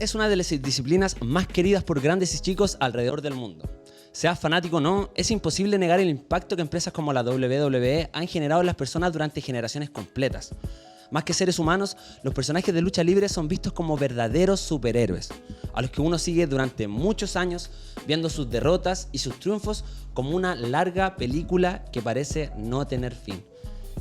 es una de las disciplinas más queridas por grandes y chicos alrededor del mundo. Seas fanático o no, es imposible negar el impacto que empresas como la WWE han generado en las personas durante generaciones completas. Más que seres humanos, los personajes de lucha libre son vistos como verdaderos superhéroes, a los que uno sigue durante muchos años, viendo sus derrotas y sus triunfos como una larga película que parece no tener fin.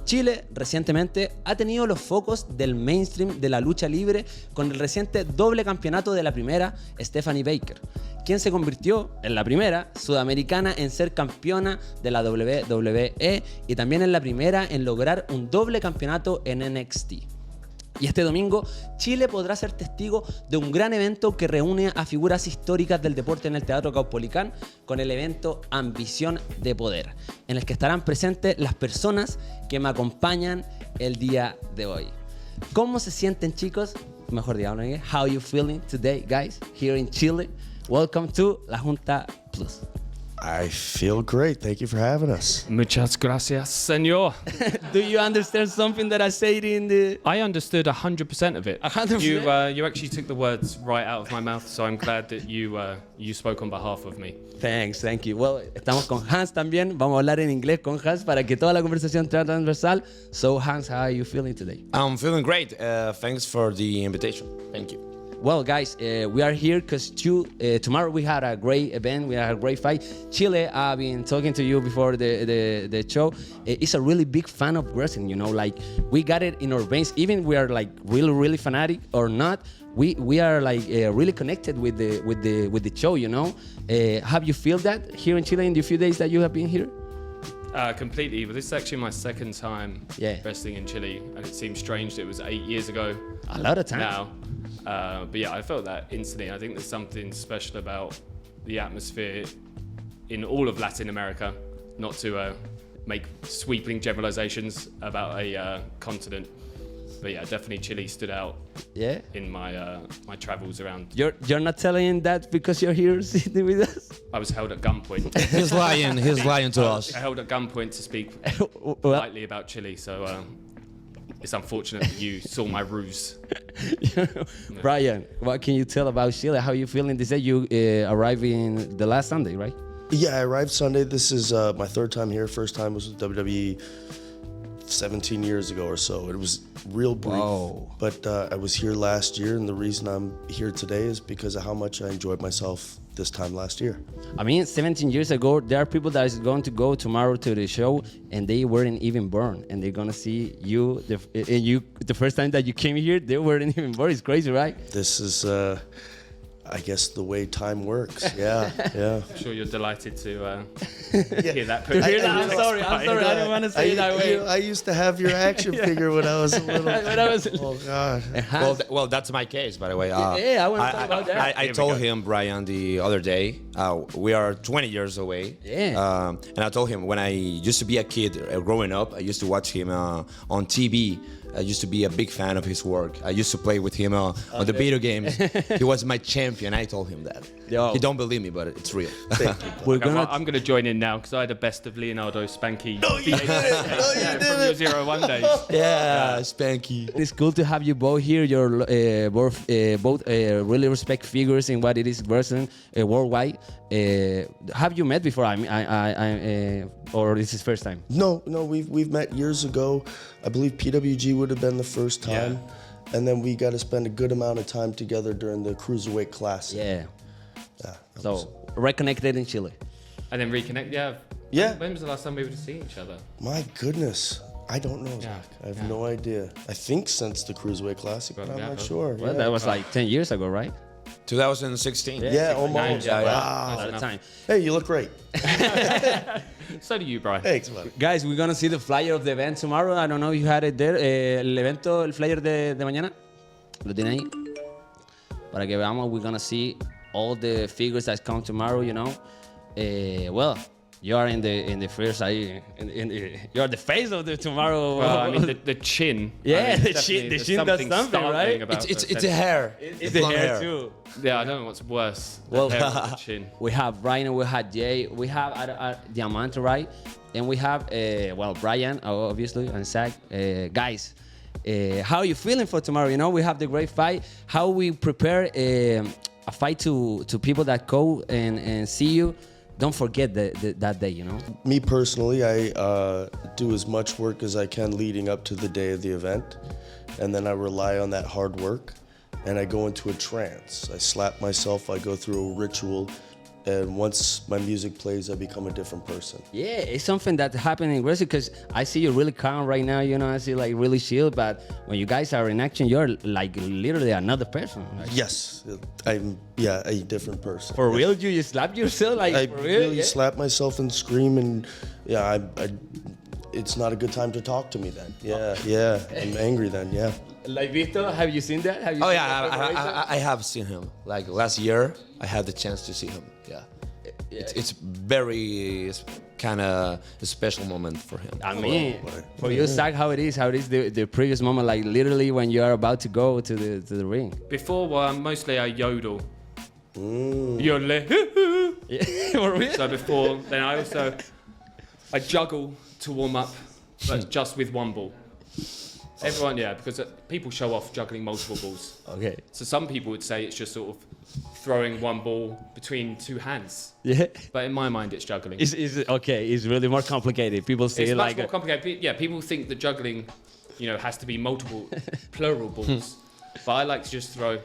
Chile recientemente ha tenido los focos del mainstream de la lucha libre con el reciente doble campeonato de la primera, Stephanie Vaquer, quien se convirtió en la primera sudamericana en ser campeona de la WWE y también en la primera en lograr un doble campeonato en NXT. Y este domingo, Chile podrá ser testigo de un gran evento que reúne a figuras históricas del deporte en el Teatro Caupolicán con el evento Ambición de Poder, en el que estarán presentes las personas que me acompañan el día de hoy. ¿Cómo se sienten, chicos? Mejor digámoslo, how you feeling today, guys, here in Chile? Welcome to La Junta Plus. I feel great. Thank you for having us. Muchas gracias, señor. Do you understand something that I said in the... I understood 100% of it. 100%? You actually took the words right out of my mouth, so I'm glad that you spoke on behalf of me. Thanks, thank you. Well, estamos con Hans también. Vamos a hablar en inglés con Hans para que toda la conversación sea transversal. So, Hans, how are you feeling today? I'm feeling great. Thanks for the invitation. Thank you. Well, guys, we are here because tomorrow we had a great event. We had a great fight. Chile, I've been talking to you before the show. It's a really big fan of wrestling. You know, like we got it in our veins. Even we are like really fanatic or not, we are like really connected with the show. You know, have you feel that here in Chile in the few days that you have been here? Completely, but this is actually my second time wrestling in Chile, and it seems strange that it was 8 years ago. A lot of times. Now. But yeah, I felt that instantly. I think there's something special about the atmosphere in all of Latin America, not to make sweeping generalizations about a continent. But yeah, definitely Chile stood out in my my travels around. You're not telling that because you're here sitting with us? I was held at gunpoint. He's lying to us. I held at gunpoint to speak lightly about Chile, so it's unfortunate that you saw my ruse. Brian, what can you tell about Chile? How are you feeling this day? You arrived in the last Sunday, right? Yeah, I arrived Sunday. This is my third time here. First time was with WWE 17 years ago or so. It was real brief. Whoa. But I was here last year, and the reason I'm here today is because of how much I enjoyed myself this time last year. I mean, 17 years ago, there are people that is going to go tomorrow to the show, and they weren't even born, and they're gonna see you. The first time that you came here, they weren't even born. It's crazy, right? This is, I guess, the way time works. Yeah, yeah. I'm sure you're delighted to hear that. To hear that, I'm sorry. I don't want to say it that way. I used to have your action figure when I was a little. Oh God. Well, that's my case, by the way. I want to talk about that. I told him, Brian, the other day, we are 20 years away. Yeah. And I told him when I used to be a kid growing up, I used to watch him on TV. I used to be a big fan of his work. I used to play with him on the video games. He was my champion. I told him that. Yo. He don't believe me, but it's real. I'm going to join in now because I had a best of Leonardo Spanky. No, you didn't. From your 01 days. Yeah, Spanky. It's cool to have you both here. You're both really respect figures in what it is wrestling worldwide. Have you met before? Or this is first time? No, we've met years ago. I believe PWG would have been the first time. Yeah. And then we got to spend a good amount of time together during the Cruiserweight Classic. Yeah. Yeah. So, reconnected in Chile. And then reconnect, Yeah. When was the last time we were to see each other? My goodness. I don't know, Zach. I have no idea. I think since the Cruiserweight Classic, but I'm not sure. Well, that was like 10 years ago, right? 2016. Yeah, almost. Wow. At the time. Hey, you look great. So do you, Brian. Thanks, man. Guys, we're gonna see the flyer of the event tomorrow. I don't know if you had it there. El evento, el flyer de mañana. Lo tiene ahí. Para que veamos, we're gonna see all the figures that come tomorrow, you know. Well, you are in the first side. You are the face of the tomorrow. Well, I mean, the chin. Yeah, I mean, the chin does something, right? It's the hair. It's the hair too. Yeah, I don't know what's worse. The Well, hair or the chin. We have Brian, we have Jay, we have Diamante, right? And we have, Brian, obviously, and Zack. Guys, how are you feeling for tomorrow? You know, we have the great fight. How we prepare a fight to people that go and see you. Don't forget that day, you know? Me personally, I do as much work as I can leading up to the day of the event. And then I rely on that hard work. And I go into a trance. I slap myself, I go through a ritual. And once my music plays, I become a different person. Yeah, it's something that happened in wrestling because I see you really calm right now, you know, I see like really chill, but when you guys are in action, you're like literally another person. Right? Yes, I'm a different person. For real? You slap yourself? Like, I for real? really Yeah? slap myself and scream and it's not a good time to talk to me then. Yeah, I'm angry then, yeah. Like Vito, have you seen that? Have you Oh seen yeah, that preparation? I have seen him. Like last year, I had the chance to see him. Yeah, it's very kind of a special moment for him. I mean, for you, Zack, how it is the previous moment, like literally when you are about to go to the ring. Before, well, mostly I yodel. Yodel. Yeah, for real? So before, then I juggle to warm up, but just with one ball. Everyone, yeah, because people show off juggling multiple balls. Okay. So some people would say it's just sort of throwing one ball between two hands. Yeah. But in my mind, it's juggling. It's really more complicated. People say It's like much more complicated. Yeah, people think that juggling, has to be multiple, plural balls. But I like to just throw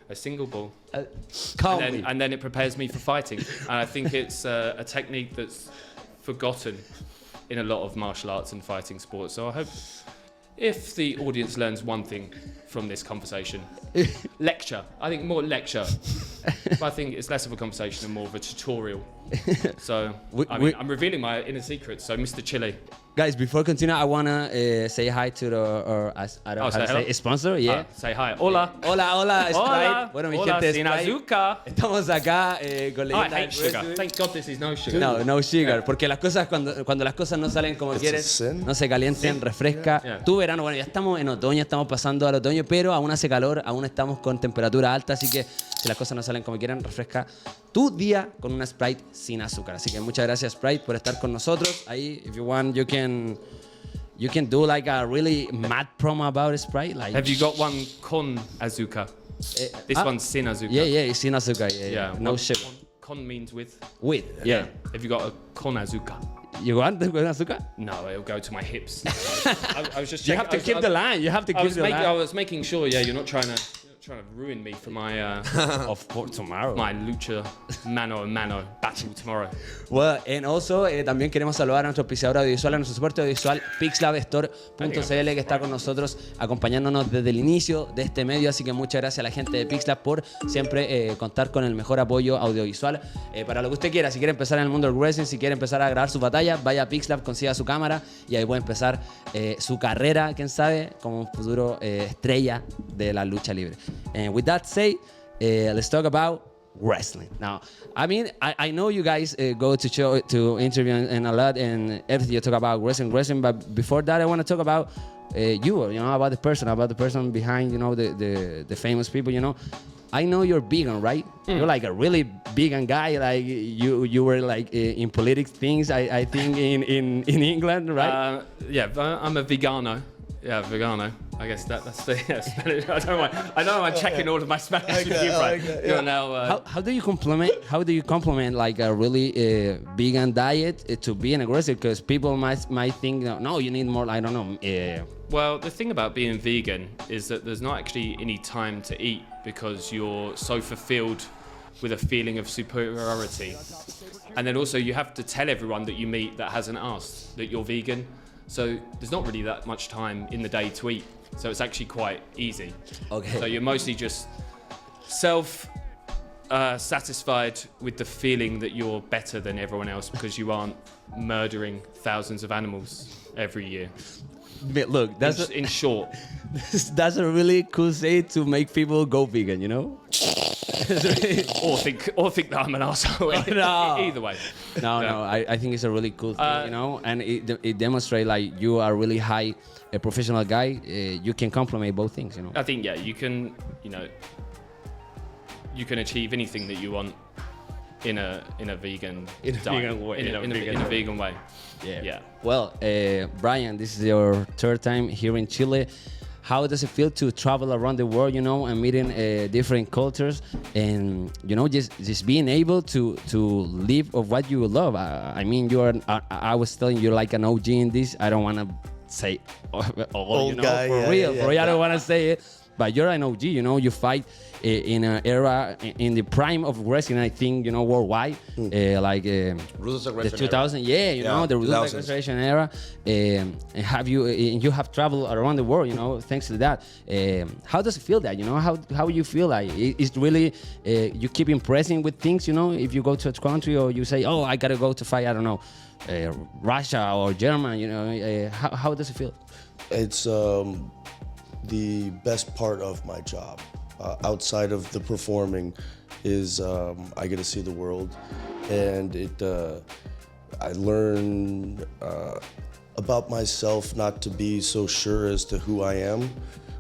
a single ball. calmly. And then it prepares me for fighting. And I think it's a technique that's forgotten in a lot of martial arts and fighting sports. So I hope if the audience learns one thing from this conversation, lecture. I think more lecture. But I think it's less of a conversation and more of a tutorial. So, I'm revealing my inner secrets. So, Mr. Chile. Guys, before continue, I wanna say hi to I don't know how to say sponsor. Yeah. Say hi. Hola. Hola, Sprite. Hola. Bueno, mi Hola, gente, sin Sprite. azúcar. Estamos acá con Oh, I leyenda hate sugar. wrestling. Thank God this is no sugar. No sugar, porque las cosas cuando las cosas no salen como It's quieres, a sin. no se calienten, refresca. Yeah. Tu verano, bueno, ya estamos en otoño, estamos pasando al otoño, pero aún hace calor, aún estamos con temperatura alta, así que si las cosas no salen como quieren, refresca tu día con una Sprite sin azúcar. Así que muchas gracias, Sprite, por estar con nosotros. Ahí, if you want, you can do like a really mad promo about Sprite. Like, Have you got one con azúcar? This one's sin azúcar. Yeah, sin azúcar. Yeah. No one- sugar. Con means with. With, yeah. Have you got a con azúcar? You want con azúcar? No, it'll go to my hips. I was just You checking- have to I was- keep the line. You have to keep the I line. was making sure, you're not trying to ruin me for my Of course, tomorrow. my lucha mano a mano battle tomorrow. Well, and also, también queremos saludar a nuestro auspiciador audiovisual, a nuestro soporte audiovisual, pixlabstore.cl, que está con nosotros acompañándonos desde el inicio de este medio. Así que muchas gracias a la gente de Pixlab por siempre contar con el mejor apoyo audiovisual para lo que usted quiera. Si quiere empezar en el mundo del wrestling, si quiere empezar a grabar sus batallas, vaya a Pixlab, consiga su cámara y ahí puede empezar su carrera, quién sabe, como un futuro estrella de la lucha libre. And with that said, let's talk about wrestling. Now, I mean, I know you guys go to show to interview and a lot and everything you talk about wrestling, but before that, I want to talk about about the person behind, the famous people, I know you're vegan, right? You're like a really vegan guy. Like you were like in politics things. I think in England, right? I'm a vegano. Yeah, vegano. I guess that's the Spanish. I don't know. I'm checking all of my Spanish with you, right? You're now. How do you complement like a really vegan diet to be an aggressive? Because people might think no, you need more. I don't know. Well, the thing about being vegan is that there's not actually any time to eat because you're so fulfilled with a feeling of superiority. And then also you have to tell everyone that you meet that hasn't asked that you're vegan. So there's not really that much time in the day to eat. So it's actually quite easy. Okay. So you're mostly just satisfied with the feeling that you're better than everyone else because you aren't murdering thousands of animals every year. Look, In short. that's a really cool say to make people go vegan, or think that I'm an asshole. No. Either way. No, I think it's a really cool thing, and it demonstrates like you are really high, a professional guy. You can complement both things, I think you can, you can achieve anything that you want in a vegan diet. In a vegan way. Yeah. Yeah. Well, Brian, this is your third time here in Chile. how does it feel to travel around the world, you know, and meeting different cultures, and you know, just being able to live of what you love. I mean, I was telling you, like an OG in this. I don't want to say, Old you know, guy, for yeah, real, yeah, for real. yeah. I don't want to say it. But you're an OG, you know, you fight in an era, in the prime of wrestling, I think, you know, worldwide, like Rules of the Aggression 2000, yeah, you know, the Rules of 2000s. Aggression era. And you have traveled around the world, you know, thanks to that. How does it feel that, you know, how you feel like it's really, you keep impressing with things, you know, if you go to a country or you say, oh, I got to go to fight, I don't know, Russia or Germany, you know, how does it feel? It's the best part of my job, outside of the performing, is I get to see the world, and I learn about myself, not to be so sure as to who I am.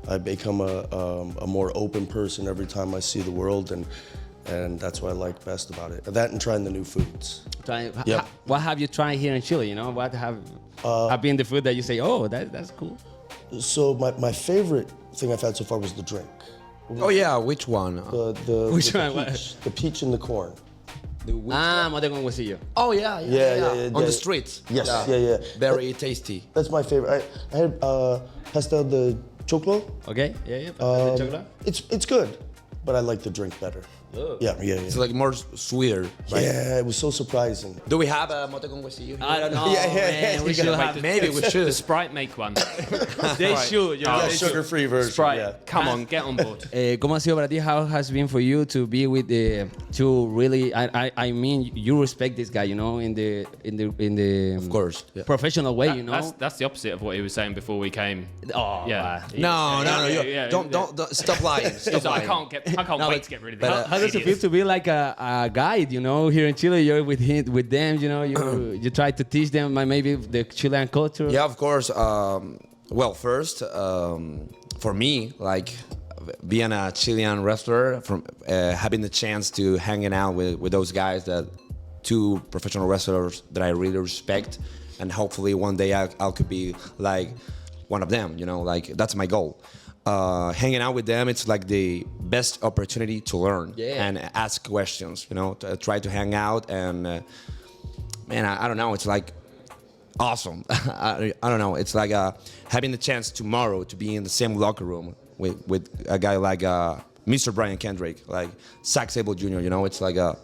I become a more open person every time I see the world, and that's what I like best about it. That and trying the new foods. Yep. What have you tried here in Chile? You know, what have been the food that you say, oh, that's cool? So my favorite thing I've had so far was the drink. Oh yeah, which one? Which the one? peach, the peach and the corn. Mote con huesillo. Oh yeah, Yeah. On the streets. Yes, yeah. Very tasty. That's my favorite. I had pastel de choclo. Okay, yeah. The chocolate. It's good, but I like the drink better. Oh. Yeah. It's like more sweeter. Right? Yeah, it was so surprising. Do we have a mote con huesillo? I don't know. Yeah, man. We you should gotta have. Maybe we The should. Sprite make one. They should. You know, Yeah, they should. sugar-free version. Sprite, Yeah. come on, get on board. ¿Cómo ha sido para ti? How has been for you to be with the two really? I mean, you respect this guy, you know, in the Of course. Yeah. professional way, you know. That's the opposite of what he was saying before we came. Oh, Yeah. No. Yeah, Don't stop lying. Stop I lying. can't wait to get rid of this. How does it feel to be like a guide, you know, here in Chile? You're with them, you know, you try to teach them maybe the Chilean culture. Yeah, of course. Well, first, for me, like being a Chilean wrestler, from having the chance to hanging out with those guys, that two professional wrestlers that I really respect, and hopefully one day I could be like one of them. You know, like that's my goal. Hanging out with them, it's like the best opportunity to learn and ask questions. You know, to try to hang out and man, I don't know. It's like awesome. I don't know. It's like having the chance tomorrow to be in the same locker room with a guy like Mr. Brian Kendrick, like Zack Sabre Jr. You know, it's like a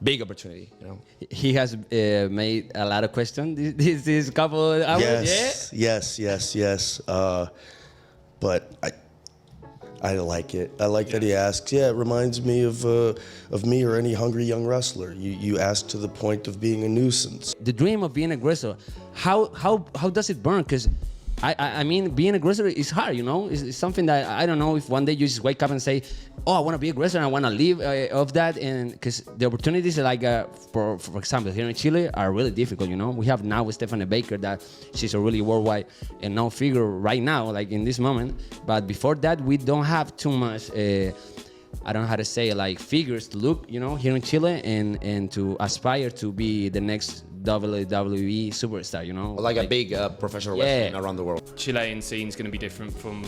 big opportunity. You know, He has made a lot of questions this couple hours. Yes. But I like it. I like that he asks. Yeah, it reminds me of me or any hungry young wrestler. You ask to the point of being a nuisance. The dream of being an aggressor, how does it burn? Because I mean, being an aggressor is hard, you know. It's something that I don't know if one day you just wake up and say, oh, I want to be aggressor and I want to live of that. And because the opportunities, like for example, here in Chile are really difficult, you know. We have now with Stephanie Vaquer that she's a really worldwide and known figure right now, like in this moment. But before that, we don't have too much. I don't know how to say it, like figures to look, you know, here in Chile and to aspire to be the next WWE superstar, you know, like a big professional wrestling around the world. Chilean scene's going to be different from,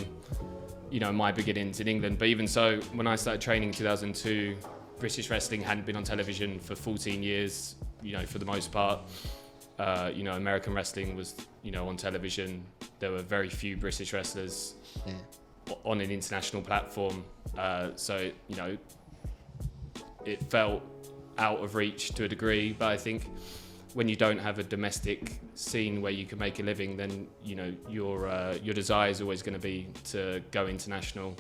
you know, my beginnings in England. But even so, when I started training in 2002, British wrestling hadn't been on television for 14 years, you know, for the most part. You know, American wrestling was, you know, on television. There were very few British wrestlers on an international platform. So, you know, it felt out of reach to a degree. But I think when you don't have a domestic scene where you can make a living, then, you know, your desire is always going to be to go international.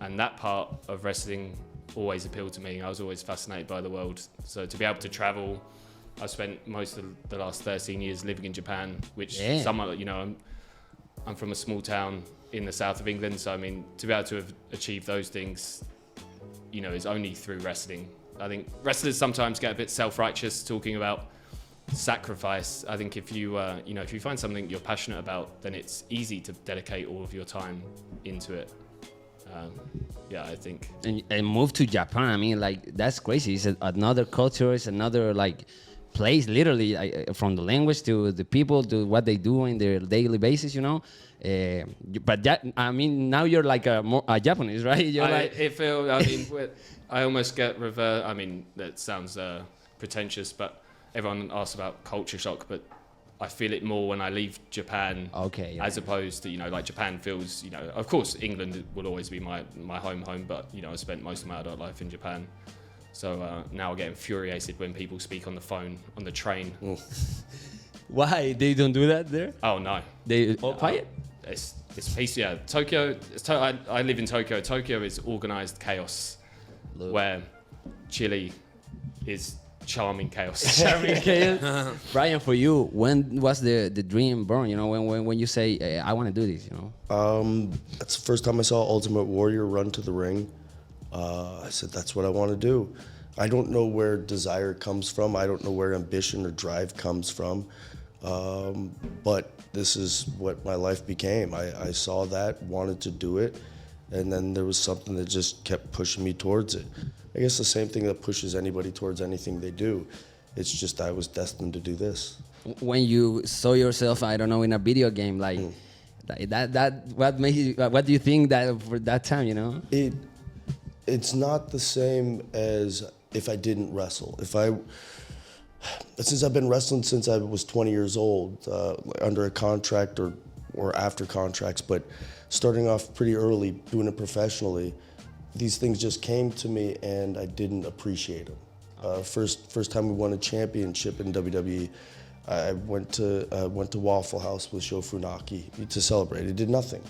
And that part of wrestling always appealed to me. I was always fascinated by the world. So to be able to travel, I spent most of the last 13 years living in Japan, which somewhat, you know, I'm from a small town in the south of England. So, I mean, to be able to have achieved those things, you know, is only through wrestling. I think wrestlers sometimes get a bit self-righteous talking about sacrifice. I think if you, you know, if you find something you're passionate about, then it's easy to dedicate all of your time into it. Yeah, I think. And move to Japan. I mean, like, that's crazy. It's another culture. It's another, like, place, literally, from the language to the people to what they do in their daily basis, you know. But I mean, now you're like a Japanese, right? You're I almost get reverse. I mean, that sounds pretentious, but everyone asks about culture shock, but I feel it more when I leave Japan. Okay. As opposed to, like Japan feels, of course England will always be my home, but, I spent most of my adult life in Japan. So now I get infuriated when people speak on the phone, on the train. Why? They don't do that there? Oh, no. They all quiet? It's peace, yeah. Tokyo, I live in Tokyo. Tokyo is organized chaos, where Chile is charming chaos. Charming chaos. Brian, for you, when was the dream born? When you say, I want to do this, That's the first time I saw Ultimate Warrior run to the ring. I said, that's what I want to do. I don't know where desire comes from. I don't know where ambition or drive comes from. But this is what my life became. I saw that, wanted to do it, and then there was something that just kept pushing me towards it. I guess the same thing that pushes anybody towards anything they do. It's just I was destined to do this. When you saw yourself, I don't know, in a video game, like that what made you, what do you think that for that time, It's not the same as if I didn't wrestle. Since I've been wrestling since I was 20 years old, under a contract or after contracts, but starting off pretty early, doing it professionally, these things just came to me and I didn't appreciate them. First time we won a championship in WWE, I went to Waffle House with Sho Funaki to celebrate. It did nothing.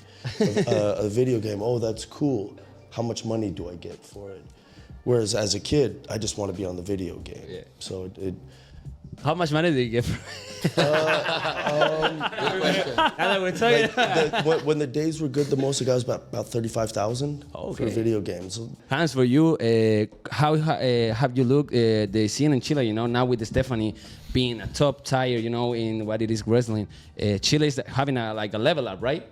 A video game, oh, that's cool. How much money do I get for it? Whereas as a kid, I just want to be on the video game. Yeah. So it How much money did you get? When the days were good, the most I got was about 35,000 for video games. Hans, for you, how have you looked the scene in Chile? Now with Stephanie being a top tier, in what it is wrestling, Chile is having a level up, right?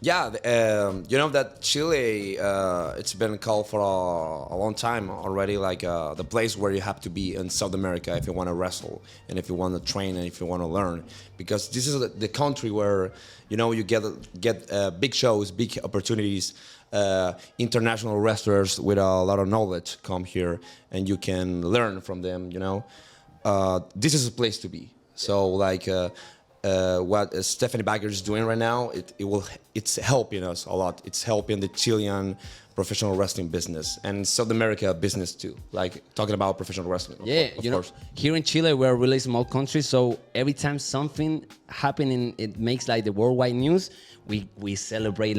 Yeah, that Chile, it's been called for a long time already, like the place where you have to be in South America if you want to wrestle and if you want to train and if you want to learn. Because this is the country where, you get big shows, big opportunities, international wrestlers with a lot of knowledge come here and you can learn from them, This is a place to be. So what Stephanie Vaquer is doing right now, it's helping us a lot. It's helping the Chilean professional wrestling business and South America business too. Like talking about professional wrestling. Of course. Here in Chile, we're a really small country, so every time something happening, it makes the worldwide news. We celebrate,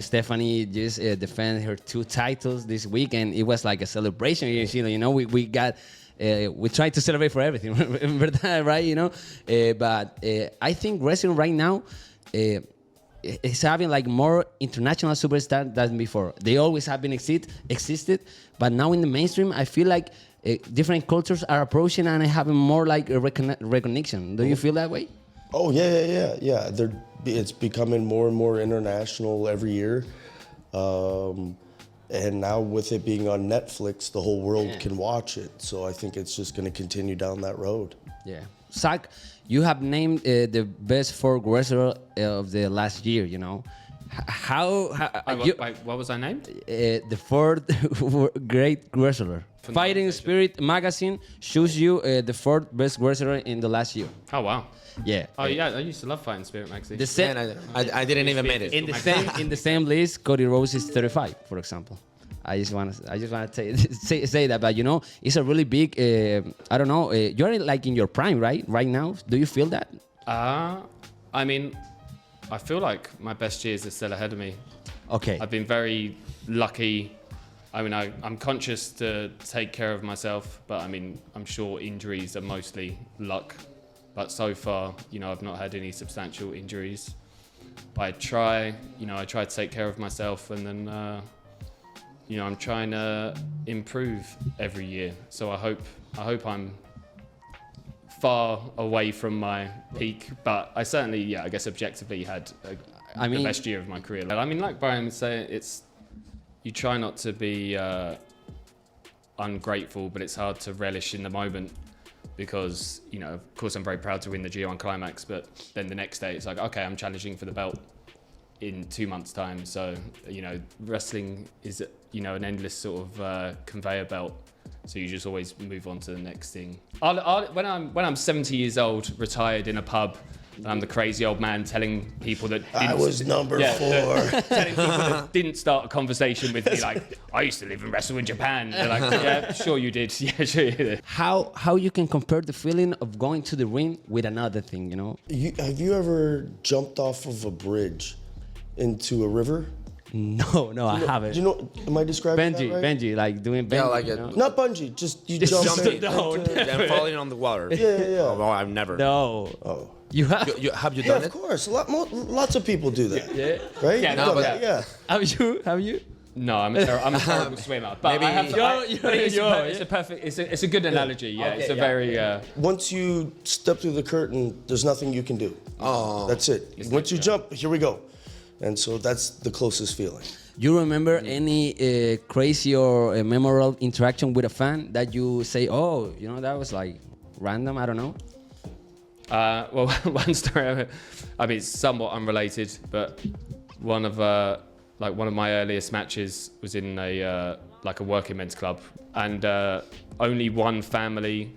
Stephanie just defended her 2 titles this week, and it was like a celebration here in Chile. We got. We try to celebrate for everything, right? But I think wrestling right now is having more international superstars than before. They always have been existed, but now in the mainstream, I feel like different cultures are approaching and having more recognition. Do you feel that way? Oh yeah. It's becoming more and more international every year. And now with it being on Netflix, the whole world can watch it. So I think it's just going to continue down that road. Yeah. Zach, you have named the best 4 wrestler of the last year, What was I named? The 4th great wrestler. Fighting Spirit magazine shows you the 4th best wrestler in the last year. Oh, wow. Yeah. Oh, yeah, I used to love Fighting Spirit magazine. I didn't even make it. In the same list, Cody Rhodes is 35, for example. I just want to say that, but it's a really big. I don't know. You're in your prime, right? Right now, do you feel that? I mean, I feel like my best years are still ahead of me. Okay. I've been very lucky. I mean, I'm conscious to take care of myself, but I mean, I'm sure injuries are mostly luck. But so far, I've not had any substantial injuries. But I try to take care of myself, and then, I'm trying to improve every year. So I hope I'm far away from my peak. But I certainly, I guess objectively had the best year of my career. I mean, like Brian was saying, you try not to be ungrateful, but it's hard to relish in the moment. Because, of course, I'm very proud to win the G1 Climax, but then the next day it's like, okay, I'm challenging for the belt. in 2 months' time. So, wrestling is, an endless sort of conveyor belt. So you just always move on to the next thing. When I'm 70 years old, retired in a pub, I'm the crazy old man telling people that I was number 4. Telling people that didn't start a conversation with me like, I used to live and wrestle in Japan. They're like, yeah, sure you did. Yeah, sure you did. How you can compare the feeling of going to the ring with another thing, Have you ever jumped off of a bridge into a river? No, I haven't. Am I describing Benji, that right? Benji, like doing Benji. Yeah, like Not bungee, just you jump jumping in. and falling on the water. Yeah. Oh, well, I've never. No. Oh. You have? Have you Yeah, done of it? course. Lots of people do that. Yeah. Right? Yeah, No, no, but yeah. Have you? No, I'm a terrible swimmer. But Maybe- I have You're- it's a perfect. It's a good analogy. Yeah, Okay, it's a yeah. very. Once you step through the curtain, there's nothing you can do. Oh. That's it. Once you jump, here we go. And so that's the closest feeling. You remember any crazy or memorable interaction with a fan that you say, oh, that was like random? I don't know. Well, one story. I mean, it's somewhat unrelated, but one of my earliest matches was in a working men's club, and only one family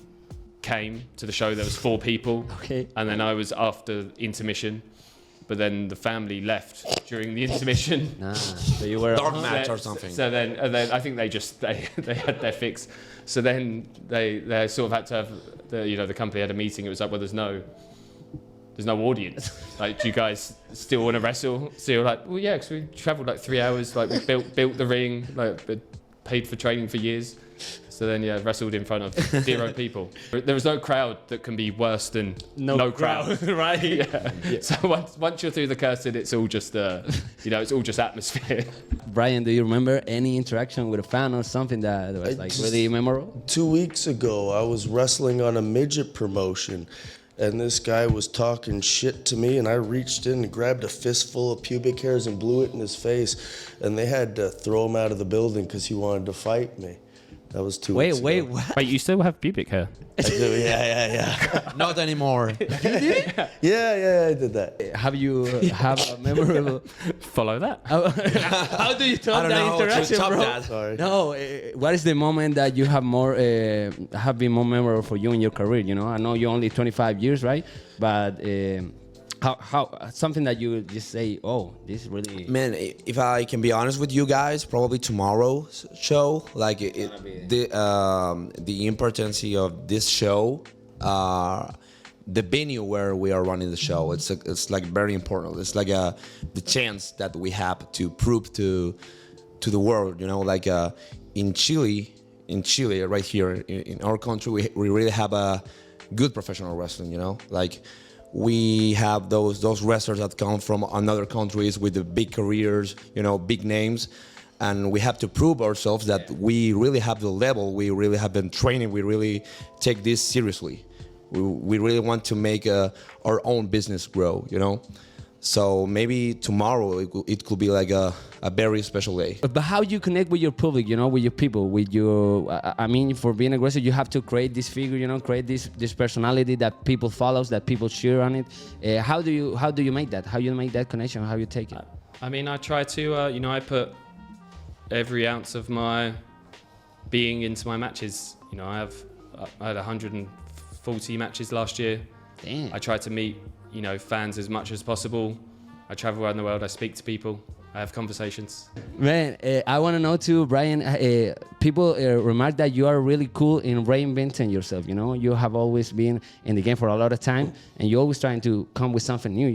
came to the show. There was 4 people. Okay. And then I was after intermission, but then the family left during the intermission. Nah. So you were Dark match or something. So then I think they had their fix. So then they sort of had to have the company had a meeting. It was like, well, there's no audience. Like, do you guys still want to wrestle? So you're like, well, yeah, because we traveled like 3 hours. Like, we built the ring, like paid for training for years. So then, wrestled in front of 0 people. There was no crowd that can be worse than no crowd. right? Yeah. So once you're through the curtain, it's all just it's all just atmosphere. Brian, do you remember any interaction with a fan or something that was like really memorable? 2 weeks ago, I was wrestling on a midget promotion, and this guy was talking shit to me, and I reached in and grabbed a fistful of pubic hairs and blew it in his face, and they had to throw him out of the building because he wanted to fight me. That was 2 weeks ago. Wait, what? Wait, you still have pubic hair? I do, yeah. Not anymore. Yeah, I did that. Have you have a memorable? Follow that. How do you top I don't that know how to interaction, top bro? that. Sorry. No, what is the moment that you have have been more memorable for you in your career? I know you're only 25 years, right? But how something that you just say, oh, this really. Man, if I can be honest with you guys, probably tomorrow's show, like the importance of this show, the venue where we are running the show, it's like very important. It's like the chance that we have to prove to the world, like in Chile, right here in our country, we really have a good professional wrestling, like. We have those wrestlers that come from other countries with the big careers, big names, and we have to prove ourselves that we really have the level, we really have been training, we really take this seriously. We really want to make our own business grow, So maybe tomorrow it could be like a very special day. But how you connect with your public, with your people, with your. I mean, for being aggressive, you have to create this figure, create this personality that people follows, that people cheer on it. How do you make that? How you make that connection? How you take it? I mean, I try to. I put every ounce of my being into my matches. I had 140 matches last year. Damn. I try to meet. Fans as much as possible. I travel around the world. I speak to people. I have conversations. Man, I want to know too, Brian. People remark that you are really cool in reinventing yourself. You have always been in the game for a lot of time, and you're always trying to come with something new.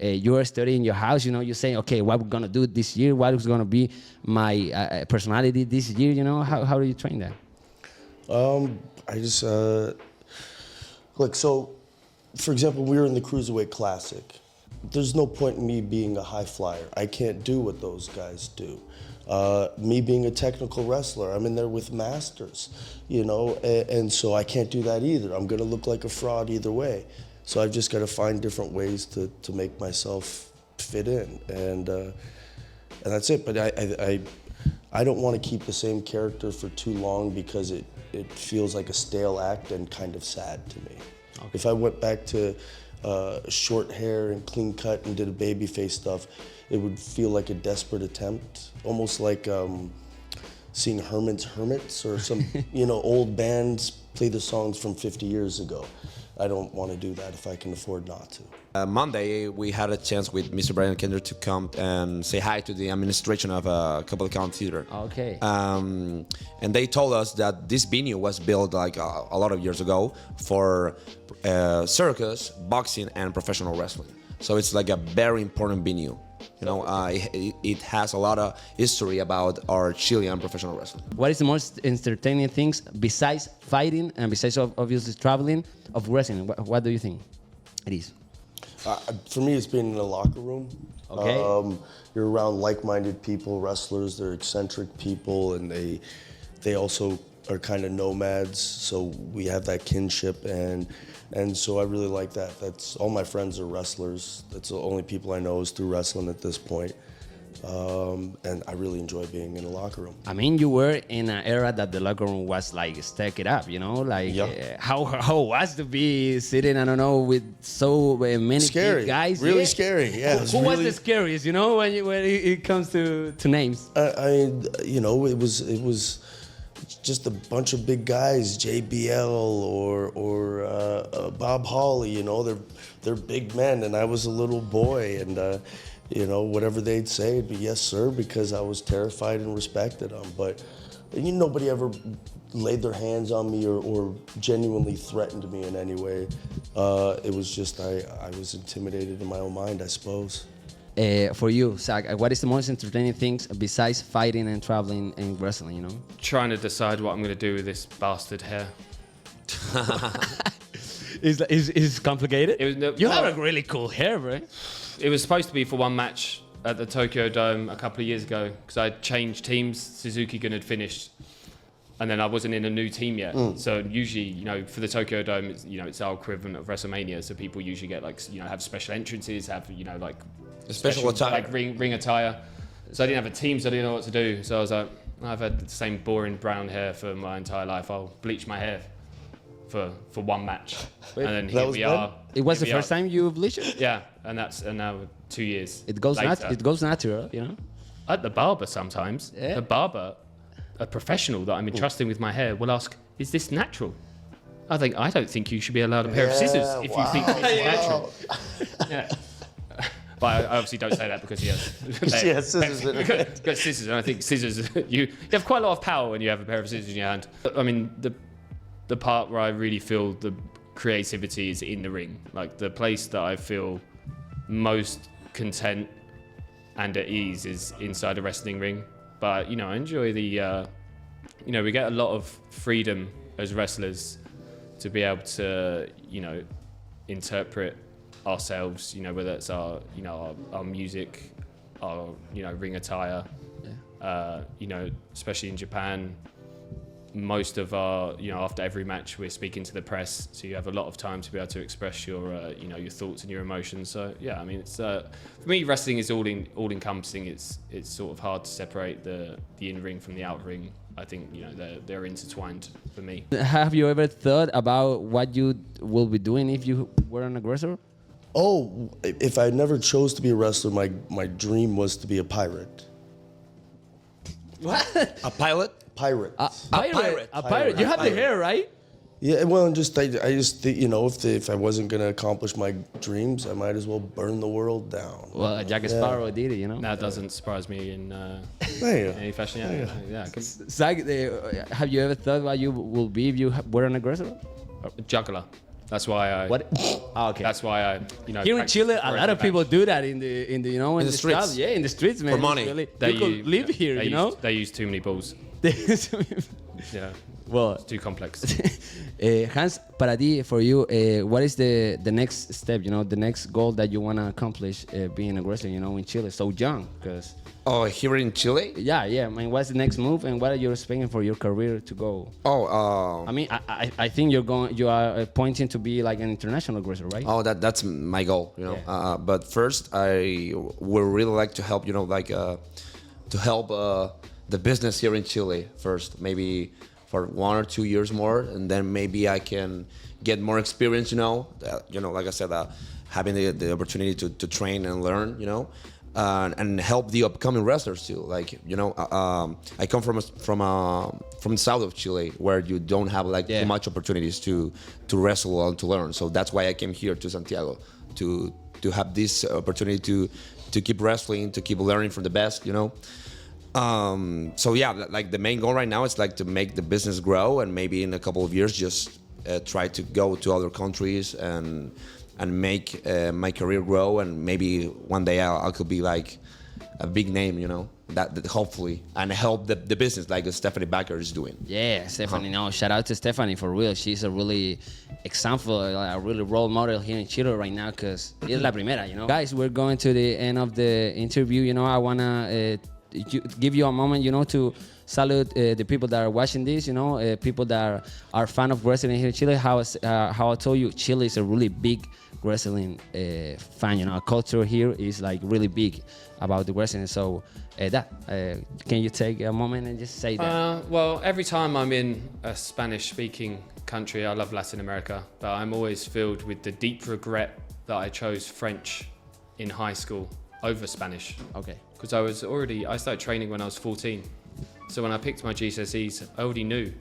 You are studying your house. You say, okay, what we're gonna do this year? What is gonna be my personality this year? How do you train that? I just so. For example, we were in the Cruiserweight Classic. There's no point in me being a high flyer. I can't do what those guys do. Me being a technical wrestler, I'm in there with masters, and so I can't do that either. I'm gonna look like a fraud either way. So I've just gotta find different ways to make myself fit in, and that's it. But I don't want to keep the same character for too long because it feels like a stale act and kind of sad to me. Okay. If I went back to short hair and clean cut and did a baby face stuff, it would feel like a desperate attempt, almost like seeing Herman's Hermits or some old bands play the songs from 50 years ago. I don't want to do that if I can afford not to. Monday, we had a chance with Mr. Brian Kendrick to come and say hi to the administration of Couple Count Theater. Okay. And they told us that this venue was built like a lot of years ago for circus, boxing, and professional wrestling. So it's like a very important venue. It has a lot of history about our Chilean professional wrestling. What is the most entertaining things besides fighting and besides obviously traveling of wrestling? What do you think it is? For me, it's being in the locker room. Okay. You're around like-minded people, wrestlers. They're eccentric people, and they also are kind of nomads. So we have that kinship, and so I really like that. That's all my friends are wrestlers. That's the only people I know is through wrestling at this point. And I really enjoy being in the locker room. I mean, you were in an era that the locker room was like stack it up, how was to be sitting, I don't know, with so many scary big guys? Really scary, yeah. Who was the scariest, when it comes to names? It was just a bunch of big guys, JBL or Bob Holly, they're big men, and I was a little boy, and whatever they'd say, it'd be yes, sir, because I was terrified and respected them. But nobody ever laid their hands on me or genuinely threatened me in any way. It was just I was intimidated in my own mind, I suppose. For you, Zach, what is the most entertaining things besides fighting and traveling and wrestling, Trying to decide what I'm going to do with this bastard hair. Is complicated? You have a really cool hair, bro. It was supposed to be for one match at the Tokyo Dome a couple of years ago because I'd changed teams. Suzuki Gun had finished, and then I wasn't in a new team yet. So usually, for the Tokyo Dome, it's our equivalent of WrestleMania. So people usually get have special entrances, have special attire, like ring attire. So I didn't have a team, so I didn't know what to do. So I was like, I've had the same boring brown hair for my entire life. I'll bleach my hair for one match. Wait, and then here we are. It was the first time you bleached it? Yeah, and now 2 years. It goes later. It goes natural, At the barber sometimes, Yeah. the barber, a professional that I'm entrusting with my hair, will ask, "Is this natural?" I don't think you should be allowed a pair of scissors if you think it's natural. Yeah. But I obviously don't say that because he has scissors in it. Got scissors, and I think scissors. You have quite a lot of power when you have a pair of scissors in your hand. I mean, the part where I really feel the creativity is in the ring. Like the place that I feel most content and at ease is inside a wrestling ring. But I enjoy the. We get a lot of freedom as wrestlers to be able to interpret ourselves, whether it's our music, our ring attire, especially in Japan, most of our after every match we're speaking to the press, so you have a lot of time to be able to express your your thoughts and your emotions. So yeah, I mean it's for me wrestling is all encompassing. It's sort of hard to separate the in ring from the out ring. I think they're intertwined for me. Have you ever thought about what you will be doing if you were an aggressor? Oh, if I never chose to be a wrestler, my dream was to be a pirate. What? A pilot? Pirate. A pirate. You have the hair, right? Yeah, well, I just think, if I wasn't gonna accomplish my dreams, I might as well burn the world down. Well, Jack Sparrow did it, That doesn't surprise me in Yeah. any fashion. Yeah. Zach, have you ever thought what you will be if you were an aggressor? A juggler. That's why I. What? Oh, okay. That's why I. Here in Chile, a lot of people do that in the in the streets. Stuff. Yeah, in the streets, man. For money. Really, They people use- live here, They use too many balls. Yeah. Well, It's too complex. Hans, para ti, for you, what is the next step? The next goal that you want to accomplish being a wrestler? In Chile, so young, because. Oh, here in Chile? Yeah. I mean, what's the next move, and what are you expecting for your career to go? Oh, I mean, I think you are pointing to be like an international wrestler, right? Oh, that's my goal, Yeah. But first, I would really like to help, to help the business here in Chile first. Maybe for 1 or 2 years more, and then maybe I can get more experience. Like I said, having the opportunity to train and learn. And help the upcoming wrestlers too. I come from the south of Chile, where you don't have too much opportunities to wrestle and to learn. So that's why I came here to Santiago to have this opportunity to keep wrestling, to keep learning from the best. So yeah, the main goal right now is to make the business grow, and maybe in a couple of years just try to go to other countries and make my career grow, and maybe one day I could be a big name, that hopefully, and help the business like Stephanie Vaquer is doing. Yeah, Stephanie. No, shout out to Stephanie for real. She's a really example, a really role model here in Chile right now, because it's la primera, Guys, we're going to the end of the interview. I wanna give you a moment, to salute the people that are watching this, people that are fan of wrestling here in Chile. How I told you, Chile is a really big wrestling fan. Our culture here is really big about the wrestling. So can you take a moment and just say that? Well, every time I'm in a Spanish-speaking country, I love Latin America, but I'm always filled with the deep regret that I chose French in high school over Spanish. Okay. Because I started training when I was 14. So when I picked my GCSEs, I already knew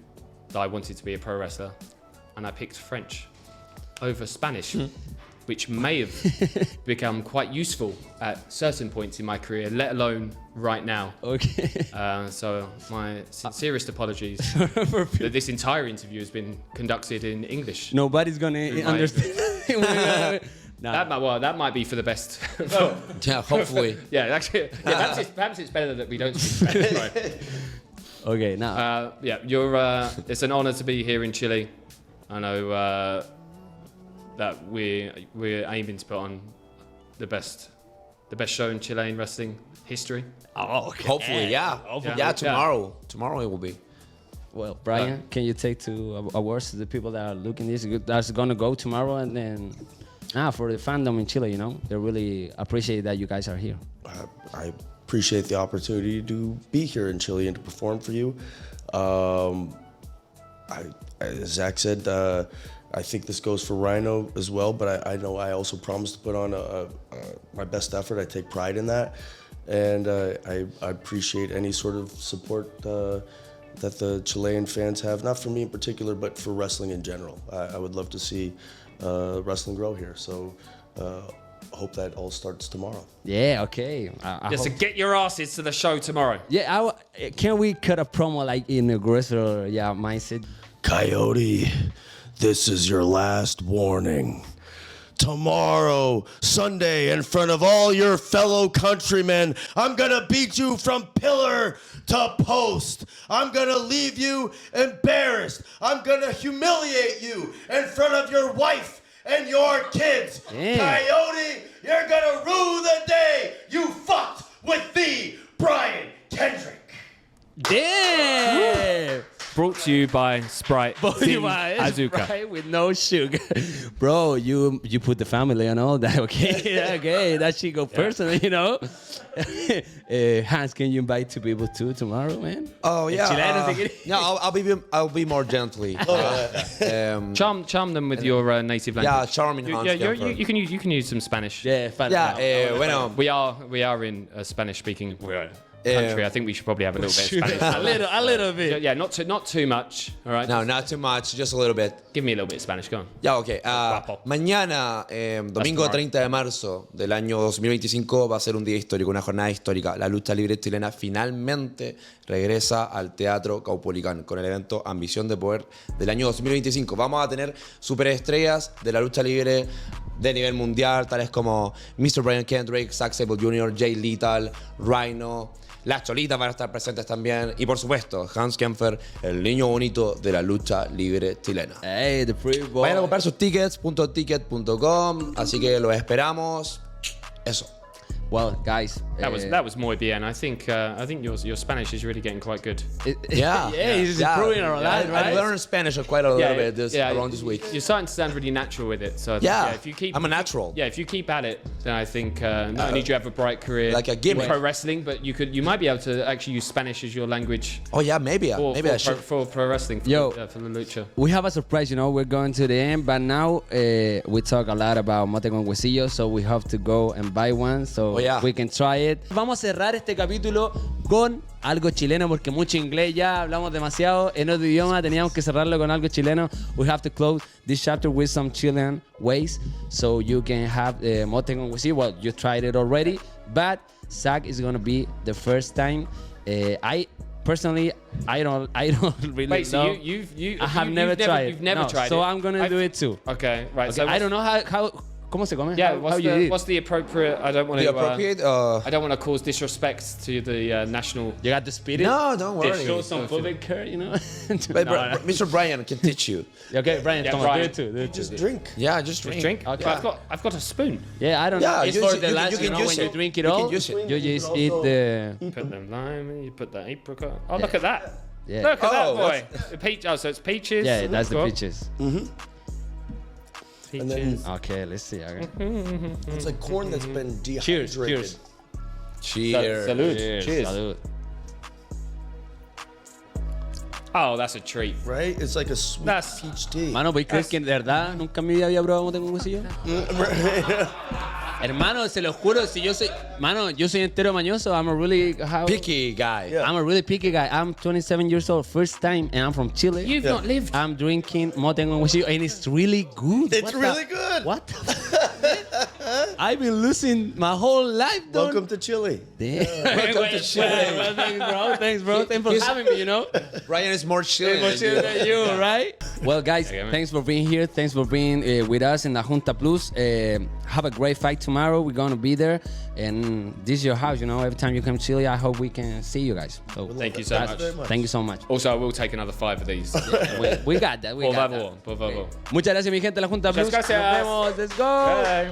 that I wanted to be a pro wrestler, and I picked French over Spanish, which may have become quite useful at certain points in my career, let alone right now. Okay. So my sincerest apologies that this entire interview has been conducted in English. Nobody's gonna understand. That might be for the best. Yeah, hopefully. Yeah, actually, perhaps it's better that we don't speak Spanish. Right. Okay, now. It's an honor to be here in Chile. I know that we're aiming to put on the best show in Chilean wrestling history. Oh, okay. Hopefully, yeah. Tomorrow it will be. Well, Brian, can you take two awards to the people that are looking this? That's gonna go tomorrow, and then for the fandom in Chile, they really appreciate that you guys are here. I appreciate the opportunity to be here in Chile and to perform for you. As Zach said, I think this goes for Rhino as well, but I know I also promised to put on my best effort. I take pride in that, and I appreciate any sort of support that the Chilean fans have, not for me in particular, but for wrestling in general. I would love to see wrestling grow here, so hope that all starts tomorrow. Yeah, okay. So get your asses to the show tomorrow. Yeah, can we cut a promo in a wrestler mindset? Coyote, this is your last warning. Tomorrow, Sunday, in front of all your fellow countrymen, I'm gonna beat you from pillar to post. I'm gonna leave you embarrassed. I'm gonna humiliate you in front of your wife and your kids. Damn. Coyote, you're gonna rue the day you fucked with the Brian Kendrick. Damn! Brought to you by Sprite. Azuka. Sprite with no sugar. Bro, you put the family and all that, okay? Okay, that should go personal, Hans, can you invite two people too tomorrow, man? Oh yeah. No, I'll be more gently. Charm them with your native language. Yeah, charming Hans. You can use some Spanish. Yeah, We are in a Spanish-speaking country. I think we should probably have a little bit of Spanish. a little bit. Yeah, not too much. All right. No, not too much, just a little bit. Give me a little bit of Spanish. Go on. Ya, ok. Mañana, domingo 30 de marzo del año 2025, va a ser un día histórico, una jornada histórica. La lucha libre chilena finalmente regresa al Teatro Caupolicán con el evento Ambición de Poder del año 2025. Vamos a tener superestrellas de la lucha libre de nivel mundial, tales como Mr. Brian Kendrick, Zack Sabre Jr, Jay Lethal, Rhino. Las cholitas van a estar presentes también. Y por supuesto, Hans Kaempfer, el niño bonito de la lucha libre chilena. Hey, the pretty boy. Vayan a comprar sus tickets, .ticket.com. Así que los esperamos. Eso. Well, guys. That was muy bien. I think your Spanish is really getting quite good. Yeah. He's improving a lot, right? I learned Spanish quite a little bit around this week. You're starting to sound really natural with it. So if you keep, I'm a natural. Yeah, if you keep at it, then I think not only do you have a bright career like a gimmick in pro wrestling, but you might be able to actually use Spanish as your language. Oh yeah, maybe I should. For pro wrestling. For the lucha. We have a surprise, we're going to the end, but now we talk a lot about mote con huesillo, so we have to go and buy one so we can try it. Vamos a cerrar este capítulo con algo chileno porque mucho inglés ya hablamos demasiado en otro idioma, teníamos que cerrarlo con algo chileno. We have to close this chapter with some Chilean ways so you can have mote con huesillo. Well, you tried it already, but Zack is gonna be the first time. Personally, I don't really Wait, so know. I have never tried. You've never tried it. So I'm gonna do it too. Okay, right. Okay, So I don't know how ¿cómo se come? Yeah, how what's the appropriate? I don't want to. The appropriate. I don't want to cause disrespect to the national. You got the spirit? No, don't worry. Show some public care, But Mr. Brian can teach you. Okay, Brian, come on, Brian. do it too. Just drink. Yeah, just drink. Okay. I've got a spoon. Yeah, I don't know. It's use for it. the You last, can when use you it. drink it You all, can use it. you just eat the... Put the lime and you put the apricot. Oh, look at that. Yeah. Look at that Oh, boy. The peach. Oh, so it's peaches. Yeah, that's the Cool. peaches. Peaches. And then Okay, let's see. Okay. it's like corn that's been dehydrated. Cheers. Cheers. Salud. Cheers. Salud. Oh, that's a treat. Right? It's like a sweet That's- peach tea. Mano, ¿puedes creer que de verdad nunca en mi vida había probado mote con huesillo? Hermano, se lo juro, si yo soy... Mano, yo soy entero mañoso. I'm a really... Picky guy. Yeah. I'm a really picky guy. I'm 27 years old, first time, and I'm from Chile. You've not lived. I'm drinking mote con huesillo, and it's really good. It's really good. What the fuck? I've been losing my whole life, dude. Welcome to Chile. Damn. Welcome to Chile. Thanks, bro. Thanks for having me, Brian is more Chilean More than chill than you, right? Well, guys, Okay, man. thanks for being here. Thanks for being with us in La Junta Plus. Have a great fight tomorrow. We're going to be there. And this is your house, Every time you come to Chile, I hope we can see you guys. So Thank you so much. Thank you so much. Also, I will take another 5 of these. We got that. We Por got favor, that. por favor. Muchas gracias, mi gente de La Junta Muchas Plus. gracias. Nos vemos. Let's go. Bye.